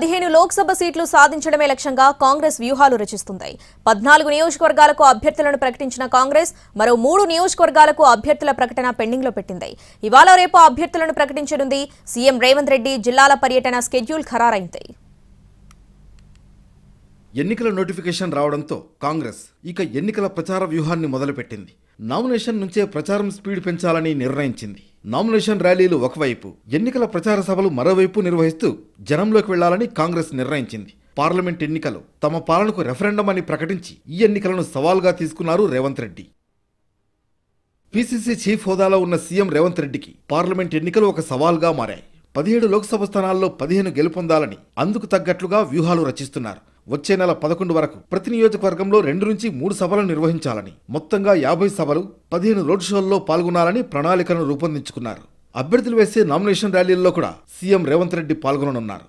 15 లోక్సభ సీట్లు సాధించడమే లక్ష్యంగా కాంగ్రెస్ వ్యూహాలు రచిస్తుంది. 14 నియోజకవర్గాలకు అభ్యర్థులను ప్రకటించిన కాంగ్రెస్ మరో 3 నియోజకవర్గాలకు అభ్యర్థుల ప్రకటన పెండింగ్ లో పెట్టింది. ఇవాళ రేపు అభ్యర్థులను ప్రకటించనుంది. సీఎం రేవంత్ రెడ్డి జిల్లాల పర్యటన స్కెడ్యూల్ ఖరారైంది. ఎన్నికల నోటిఫికేషన్ రావడంతో కాంగ్రెస్ ఇక ఎన్నికల ప్రచార వ్యూహాన్ని మొదలుపెట్టింది. నామినేషన్ నుంచే ప్రచారం స్పీడ్ పెంచాలని నిర్ణయించింది. నామినేషన్ ర్యాలీలు ఒకవైపు, ఎన్నికల ప్రచార సభలు మరోవైపు నిర్వహిస్తూ జనంలోకి వెళ్లాలని కాంగ్రెస్ నిర్ణయించింది. పార్లమెంట్ ఎన్నికలు తమ పాలనకు రెఫరెండం అని ప్రకటించి ఈ ఎన్నికలను సవాల్గా తీసుకున్నారు రేవంత్ రెడ్డి. పీసీసీ చీఫ్ హోదాలో ఉన్న సీఎం రేవంత్ రెడ్డికి పార్లమెంట్ ఎన్నికలు ఒక సవాల్గా మారాయి. 17 లోక్సభ స్థానాల్లో 15 గెలుపొందాలని అందుకు తగ్గట్లుగా వ్యూహాలు రచిస్తున్నారు. వచ్చే నెల 11 వరకు ప్రతి నియోజకవర్గంలో 2 నుంచి 3 సభలు నిర్వహించాలని, మొత్తంగా 50 సభలు, 15 రోడ్ షోల్లో పాల్గొనాలని ప్రణాళికను రూపొందించుకున్నారు. అభ్యర్థులు వేసే నామినేషన్ ర్యాలీల్లో కూడా సీఎం రేవంత్ రెడ్డి పాల్గొననున్నారు.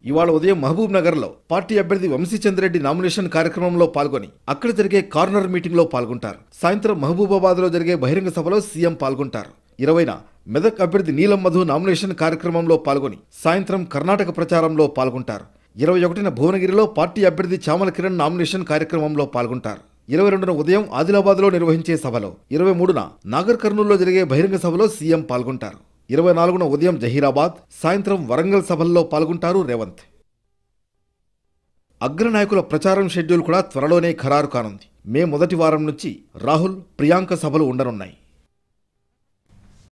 ఇవాళ ఉదయం మహబూబ్ నగర్లో పార్టీ అభ్యర్థి వంశీచంద్రెడ్డి నామినేషన్ కార్యక్రమంలో పాల్గొని అక్కడ జరిగే కార్నర్ మీటింగ్లో పాల్గొంటారు. సాయంత్రం మహబూబాబాద్లో జరిగే బహిరంగ సభలో సీఎం పాల్గొంటారు. 20న మెదక్ అభ్యర్థి నీలం మధు నామినేషన్ కార్యక్రమంలో పాల్గొని సాయంత్రం కర్ణాటక ప్రచారంలో పాల్గొంటారు. 21న భువనగిరిలో పార్టీ అభ్యర్థి చామల కిరణ్ నామినేషన్ కార్యక్రమంలో పాల్గొంటారు. 22న ఉదయం ఆదిలాబాద్లో నిర్వహించే సభలో, 23న నాగర్ కర్నూల్లో జరిగే బహిరంగ సభలో సీఎం పాల్గొంటారు. 24న ఉదయం జహీరాబాద్, సాయంత్రం వరంగల్ సభల్లో పాల్గొంటారు రేవంత్. అగ్రనాయకుల ప్రచారం షెడ్యూల్ కూడా త్వరలోనే ఖరారు కానుంది. మే మొదటి వారం నుంచి రాహుల్, ప్రియాంక సభలు ఉండనున్నాయి.